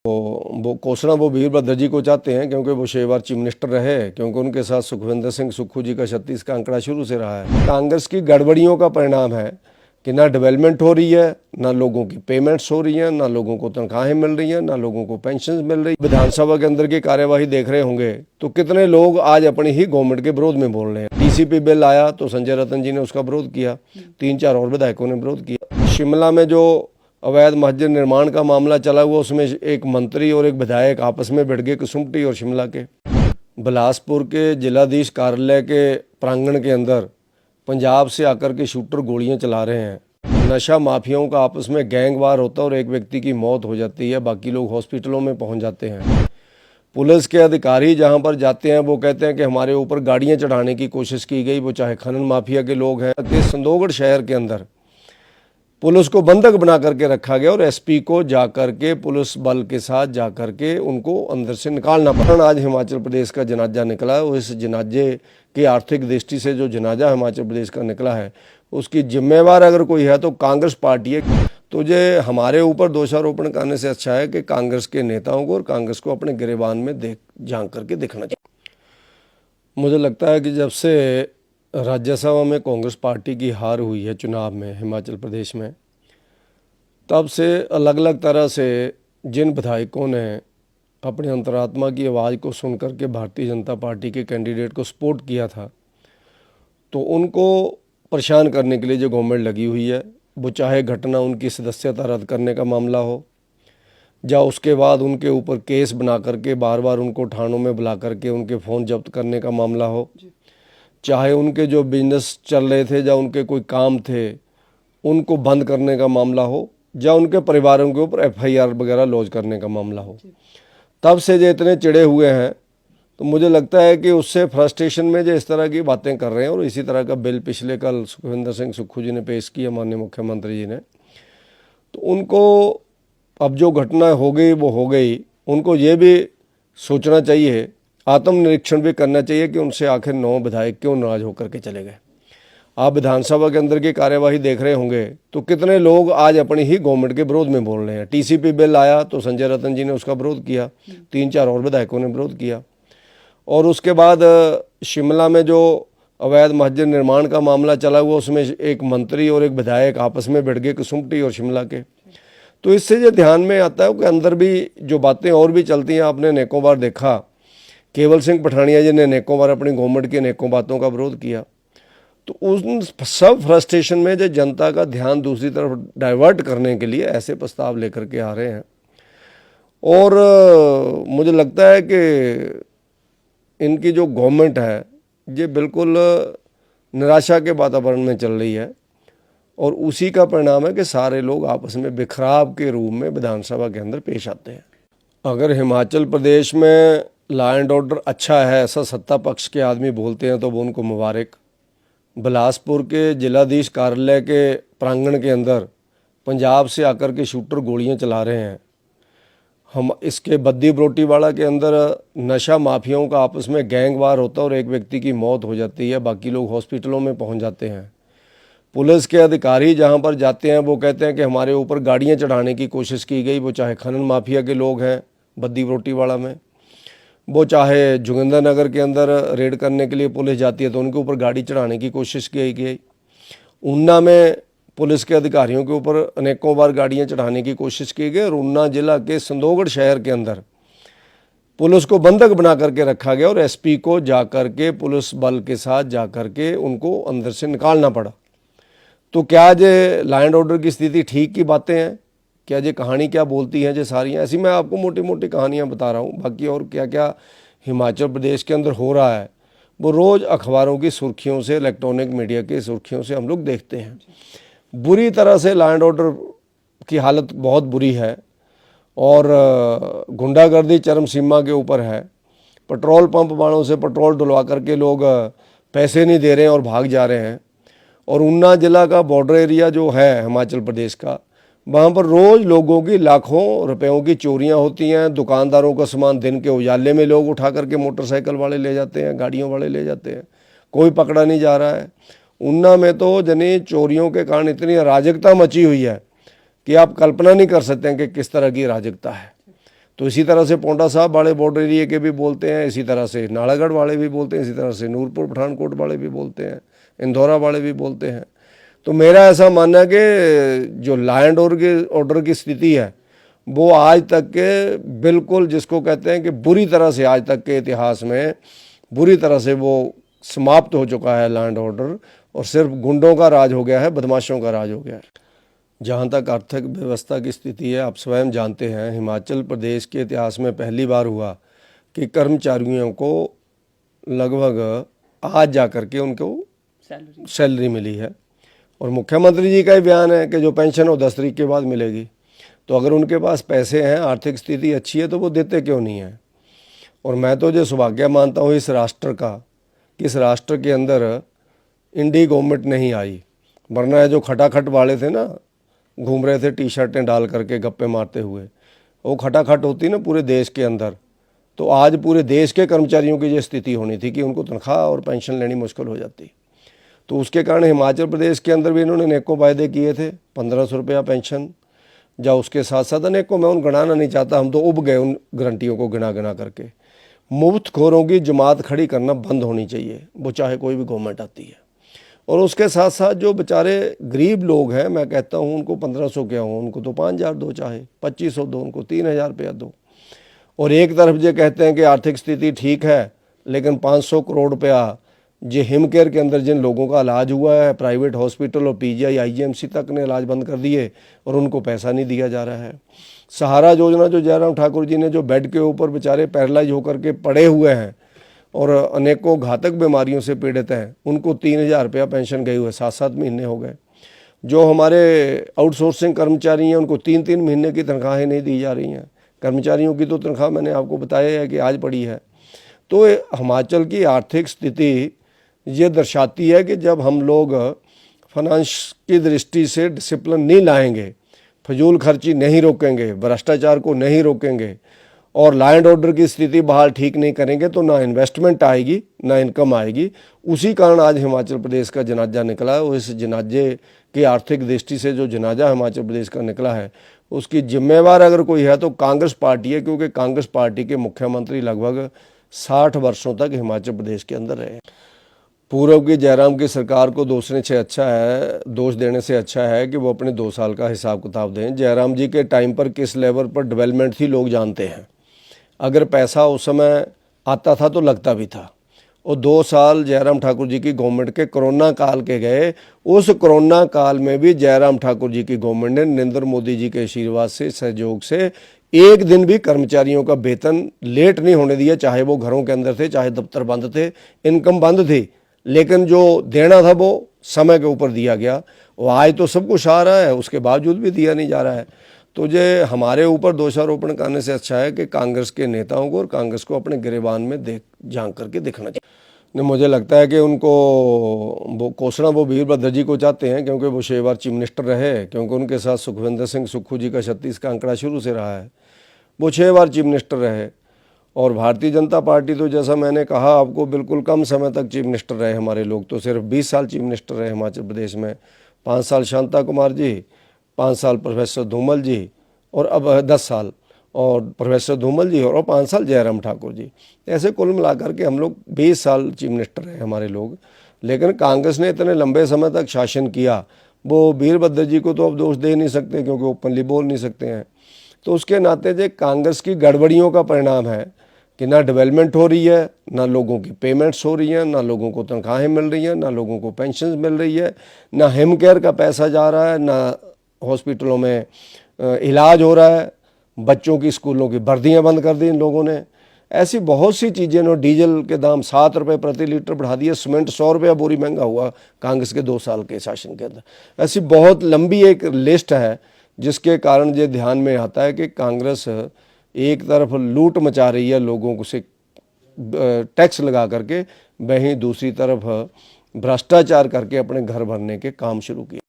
वो घोषणा वो वीरभद्र जी को चाहते हैं क्योंकि वो 6 बार चीफ मिनिस्टर रहे, क्योंकि उनके साथ सुखविंदर सिंह सुक्खू जी का 36 का आंकड़ा शुरू से रहा है। कांग्रेस की गड़बड़ियों का परिणाम है कि ना डेवलपमेंट हो रही है, ना लोगों की पेमेंट्स हो रही हैं, ना लोगों को तनख्वाहें मिल रही हैं, ना लोगों को पेंशन मिल रही। विधानसभा के अंदर की कार्यवाही देख रहे होंगे तो कितने लोग आज अपनी ही गवर्नमेंट के विरोध में बोल रहे हैं। टीसीपी बिल आया तो संजय रतन जी ने उसका विरोध किया, 3-4 और विधायकों ने विरोध किया। शिमला में जो अवैध मस्जिद निर्माण का मामला चला हुआ, उसमें एक मंत्री और एक विधायक आपस में भिड़ गए, कुसुम्पटी और शिमला के। बिलासपुर के जिलाधीश कार्यालय के प्रांगण के अंदर पंजाब से आकर के शूटर गोलियां चला रहे हैं। नशा माफियाओं का आपस में गैंगवार होता है और एक व्यक्ति की मौत हो जाती है, बाकी लोग हॉस्पिटलों में पहुंच जाते हैं। पुलिस के अधिकारी जहां पर जाते हैं वो कहते हैं कि हमारे ऊपर गाड़ियां चढ़ाने की कोशिश की गई, वो चाहे खनन माफिया के लोग हैं। संदोगढ़ शहर के अंदर पुलिस को बंधक बना करके रखा गया और एसपी को जाकर के पुलिस बल के साथ जाकर के उनको अंदर से निकालना पड़ा। आज हिमाचल प्रदेश का जनाजा निकला है और इस जनाजे की आर्थिक दृष्टि से जो जनाजा हिमाचल प्रदेश का निकला है उसकी जिम्मेवार अगर कोई है तो कांग्रेस पार्टी है। तो ये हमारे ऊपर दोषारोपण करने से अच्छा है कि कांग्रेस के नेताओं को और कांग्रेस को अपने गिरेबान में झांक करके देखना चाहिए। मुझे लगता है कि जब से राज्यसभा में कांग्रेस पार्टी की हार हुई है चुनाव में हिमाचल प्रदेश में, तब से अलग अलग तरह से जिन विधायकों ने अपने अंतरात्मा की आवाज़ को सुन करके भारतीय जनता पार्टी के कैंडिडेट को सपोर्ट किया था, तो उनको परेशान करने के लिए जो गवर्नमेंट लगी हुई है, वो चाहे घटना उनकी सदस्यता रद्द करने का मामला हो या उसके बाद उनके ऊपर केस बना करके बार बार उनको थानों में बुला करके उनके फ़ोन जब्त करने का मामला हो, चाहे उनके जो बिजनेस चल रहे थे या उनके कोई काम थे उनको बंद करने का मामला हो, या उनके परिवारों के ऊपर एफआईआर वगैरह लॉन्च करने का मामला हो। तब से जो इतने चिड़े हुए हैं तो मुझे लगता है कि उससे फ्रस्ट्रेशन में जो इस तरह की बातें कर रहे हैं। और इसी तरह का बिल पिछले कल सुखविंदर सिंह सुक्खू जी ने पेश किया, माननीय मुख्यमंत्री जी ने, तो उनको अब जो घटना हो गई वो हो गई। उनको ये भी सोचना चाहिए, आत्मनिरीक्षण भी करना चाहिए कि उनसे आखिर 9 विधायक क्यों नाराज होकर के चले गए। आप विधानसभा के अंदर की कार्यवाही देख रहे होंगे तो कितने लोग आज अपनी ही गवर्नमेंट के विरोध में बोल रहे हैं। टीसीपी बिल आया तो संजय रतन जी ने उसका विरोध किया, 3-4 और विधायकों ने विरोध किया। और उसके बाद शिमला में जो अवैध मस्जिद निर्माण का मामला चला हुआ, उसमें एक मंत्री और एक विधायक आपस में भिड़ गए, कुसुम्पटी और शिमला के। तो इससे जो ध्यान में आता है कि अंदर भी जो बातें और भी चलती हैं। आपने नेकों बार देखा, केवल सिंह पठानिया जी ने नेकों बार अपनी गवर्नमेंट की नेकों बातों का विरोध किया। तो उन सब फ्रस्ट्रेशन में जो जनता का ध्यान दूसरी तरफ डाइवर्ट करने के लिए ऐसे प्रस्ताव लेकर के आ रहे हैं। और मुझे लगता है कि इनकी जो गवर्नमेंट है ये बिल्कुल निराशा के वातावरण में चल रही है और उसी का परिणाम है कि सारे लोग आपस में बिखराव के रूप में विधानसभा के अंदर पेश आते हैं। अगर हिमाचल प्रदेश में लॉ एंड ऑर्डर अच्छा है ऐसा सत्ता पक्ष के आदमी बोलते हैं तो वो उनको मुबारक। बिलासपुर के जिलाधीश कार्यालय के प्रांगण के अंदर पंजाब से आकर के शूटर गोलियां चला रहे हैं। हम इसके बद्दी बरोटीवाला के अंदर नशा माफियाओं का आपस में गैंगवार होता है और एक व्यक्ति की मौत हो जाती है, बाकी लोग हॉस्पिटलों में पहुंच जाते हैं। पुलिस के अधिकारी जहां पर जाते हैं वो कहते हैं कि हमारे ऊपर गाड़ियां चढ़ाने की कोशिश की गई, वो चाहे खनन माफिया के लोग हैं बद्दी बरोटीवाला में, वो चाहे जोगिंद्रनगर के अंदर रेड करने के लिए पुलिस जाती है तो उनके ऊपर गाड़ी चढ़ाने की कोशिश की गई। ऊना में पुलिस के अधिकारियों के ऊपर अनेकों बार गाड़ियां चढ़ाने की कोशिश की गई। और ऊना जिला के संदोगढ़ शहर के अंदर पुलिस को बंधक बना करके रखा गया और एसपी को जाकर के पुलिस बल के साथ जाकर के उनको अंदर से निकालना पड़ा। तो क्या ये लॉ एंड ऑर्डर की स्थिति ठीक की बातें हैं? क्या ये कहानी क्या बोलती है? ये सारी ऐसी मैं आपको मोटी मोटी कहानियाँ बता रहा हूँ। बाकी और क्या क्या हिमाचल प्रदेश के अंदर हो रहा है वो रोज़ अखबारों की सुर्खियों से, इलेक्ट्रॉनिक मीडिया की सुर्खियों से हम लोग देखते हैं। बुरी तरह से लॉ एंड ऑर्डर की हालत बहुत बुरी है और गुंडागर्दी चरम सीमा के ऊपर है। पेट्रोल पंप वालों से पेट्रोल डलवा करके लोग पैसे नहीं दे रहे हैं और भाग जा रहे हैं। और ऊना जिला का बॉर्डर एरिया जो है हिमाचल प्रदेश का, वहाँ पर रोज़ लोगों की लाखों रुपयों की चोरियाँ होती हैं। दुकानदारों का सामान दिन के उजाले में लोग उठा करके मोटरसाइकिल वाले ले जाते हैं, गाड़ियों वाले ले जाते हैं, कोई पकड़ा नहीं जा रहा है। ऊना में तो जनी चोरियों के कारण इतनी अराजकता मची हुई है कि आप कल्पना नहीं कर सकते हैं कि किस तरह की अराजकता है। तो इसी तरह से पोंटा साहब वाले बॉर्डर एरिया के भी बोलते हैं, इसी तरह से नालागढ़ वाले भी बोलते हैं, इसी तरह से नूरपुर पठानकोट वाले भी बोलते हैं, इंदौरा वाले भी बोलते हैं। तो मेरा ऐसा मानना है कि जो लॉ एंड ऑर्डर की स्थिति है वो आज तक के बिल्कुल, जिसको कहते हैं कि बुरी तरह से, आज तक के इतिहास में बुरी तरह से वो समाप्त हो चुका है लॉ एंड ऑर्डर, और सिर्फ गुंडों का राज हो गया है, बदमाशों का राज हो गया है। जहाँ तक आर्थिक व्यवस्था की स्थिति है, आप स्वयं जानते हैं, हिमाचल प्रदेश के इतिहास में पहली बार हुआ कि कर्मचारियों को लगभग आज जा कर के उनको सैलरी मिली है, और मुख्यमंत्री जी का ही बयान है कि जो पेंशन हो 10 तारीख के बाद मिलेगी। तो अगर उनके पास पैसे हैं, आर्थिक स्थिति अच्छी है, तो वो देते क्यों नहीं है। और मैं तो जो सौभाग्य मानता हूँ इस राष्ट्र का कि इस राष्ट्र के अंदर इंडी गवर्नमेंट नहीं आई, वरना ये जो खटाखट वाले थे ना, घूम रहे थे टी शर्टें डाल करके गप्पे मारते हुए, वो खटाखट होती ना पूरे देश के अंदर, तो आज पूरे देश के कर्मचारियों की ये स्थिति होनी थी कि उनको तनख्वाह और पेंशन लेनी मुश्किल हो जाती। तो उसके कारण हिमाचल प्रदेश के अंदर भी इन्होंने अनेकों वायदे किए थे, 1500 रुपया पेंशन, या उसके साथ साथ अनेकों, मैं उन गिनाना नहीं चाहता, हम तो उब गए उन गारंटियों को गिना गिना करके। मुफ्त खोरों की जमात खड़ी करना बंद होनी चाहिए, वो चाहे कोई भी गवर्नमेंट आती है। और उसके साथ साथ जो बेचारे गरीब लोग हैं, मैं कहता हूँ उनको 1500 क्या हो, उनको तो 5000 दो, चाहे 2500 दो, उनको 3000 रुपया दो। और एक तरफ ये कहते हैं कि आर्थिक स्थिति ठीक है, लेकिन 500 करोड़ रुपया जो हिम केयर के अंदर जिन लोगों का इलाज हुआ है, प्राइवेट हॉस्पिटल और पीजीआई आईजीएमसी तक ने इलाज बंद कर दिए और उनको पैसा नहीं दिया जा रहा है। सहारा योजना जो जयराम ठाकुर जी ने, जो बेड के ऊपर बेचारे पैरालाइज होकर के पड़े हुए हैं और अनेकों घातक बीमारियों से पीड़ित हैं, उनको 3000 रुपया पेंशन गई हुई है, 7-7 महीने हो गए। जो हमारे आउटसोर्सिंग कर्मचारी हैं, उनको 3-3 महीने की तनख्वाहें नहीं दी जा रही हैं। कर्मचारियों की तो तनख्वाह मैंने आपको बताया है कि आज पड़ी है। तो हिमाचल की आर्थिक स्थिति ये दर्शाती है कि जब हम लोग फाइनेंस की दृष्टि से डिसिप्लिन नहीं लाएंगे, फजूल खर्ची नहीं रोकेंगे, भ्रष्टाचार को नहीं रोकेंगे और लॉ एंड ऑर्डर की स्थिति बहाल ठीक नहीं करेंगे, तो ना इन्वेस्टमेंट आएगी ना इनकम आएगी। उसी कारण आज हिमाचल प्रदेश का जनाजा निकला है, और इस जनाजे की आर्थिक दृष्टि से जो जनाजा हिमाचल प्रदेश का निकला है, उसकी जिम्मेवार अगर कोई है तो कांग्रेस पार्टी है, क्योंकि कांग्रेस पार्टी के मुख्यमंत्री लगभग 60 वर्षों तक हिमाचल प्रदेश के अंदर रहे। पूर्व की जयराम की सरकार को दोष देने से अच्छा है कि वो अपने 2 साल का हिसाब किताब दें। जयराम जी के टाइम पर किस लेवल पर डेवलपमेंट थी लोग जानते हैं। अगर पैसा उस समय आता था तो लगता भी था। और 2 साल जयराम ठाकुर जी की गवर्नमेंट के कोरोना काल के गए, उस कोरोना काल में भी जयराम ठाकुर जी की गवर्नमेंट ने नरेंद्र मोदी जी के आशीर्वाद से, सहयोग से, एक दिन भी कर्मचारियों का वेतन लेट नहीं होने दिया, चाहे वो घरों के अंदर थे, चाहे दफ्तर बंद थे, इनकम बंद थी, लेकिन जो देना था वो समय के ऊपर दिया गया। और आज तो सब कुछ आ रहा है, उसके बावजूद भी दिया नहीं जा रहा है। तो ये हमारे ऊपर दोषारोपण करने से अच्छा है कि कांग्रेस के नेताओं को और कांग्रेस को अपने गिरेबान में झांक करके देखना चाहिए। मुझे लगता है कि उनको वो कोसना वो वीरभद्र जी को चाहते हैं, क्योंकि वो 6 बार चीफ मिनिस्टर रहे, क्योंकि उनके साथ सुखविंदर सिंह सुक्खू जी का 36 का आंकड़ा शुरू से रहा है। वो 6 बार चीफ मिनिस्टर रहे। और भारतीय जनता पार्टी तो जैसा मैंने कहा आपको, बिल्कुल कम समय तक चीफ मिनिस्टर रहे। हमारे लोग तो सिर्फ 20 साल चीफ मिनिस्टर रहे हिमाचल प्रदेश में। 5 साल शांता कुमार जी, 5 साल प्रोफेसर धूमल जी, और अब 10 साल और प्रोफेसर धूमल जी, और 5 साल जयराम ठाकुर जी। ऐसे कुल मिलाकर के हम लोग 20 साल चीफ मिनिस्टर रहे हमारे लोग। लेकिन कांग्रेस ने इतने लंबे समय तक शासन किया, वो वीरभद्र जी को तो अब दोष दे नहीं सकते, क्योंकि ओपनली बोल नहीं सकते हैं। तो उसके नाते जो कांग्रेस की गड़बड़ियों का परिणाम है कि ना डेवलपमेंट हो रही है, ना लोगों की पेमेंट्स हो रही हैं, ना लोगों को तनख्वाहें मिल रही हैं, ना लोगों को पेंशन मिल रही है, ना हिम केयर का पैसा जा रहा है, ना हॉस्पिटलों में इलाज हो रहा है, बच्चों की स्कूलों की वर्दियाँ बंद कर दी इन लोगों ने। ऐसी बहुत सी चीज़ें ना, डीजल के दाम 7 रुपये प्रति लीटर बढ़ा दिए, सीमेंट 100 रुपया बोरी महंगा हुआ कांग्रेस के 2 साल के शासन के अंदर। ऐसी बहुत लंबी एक लिस्ट है, जिसके कारण ये ध्यान में आता है कि कांग्रेस एक तरफ लूट मचा रही है लोगों को से टैक्स लगा करके, वहीं दूसरी तरफ भ्रष्टाचार करके अपने घर भरने के काम शुरू किए।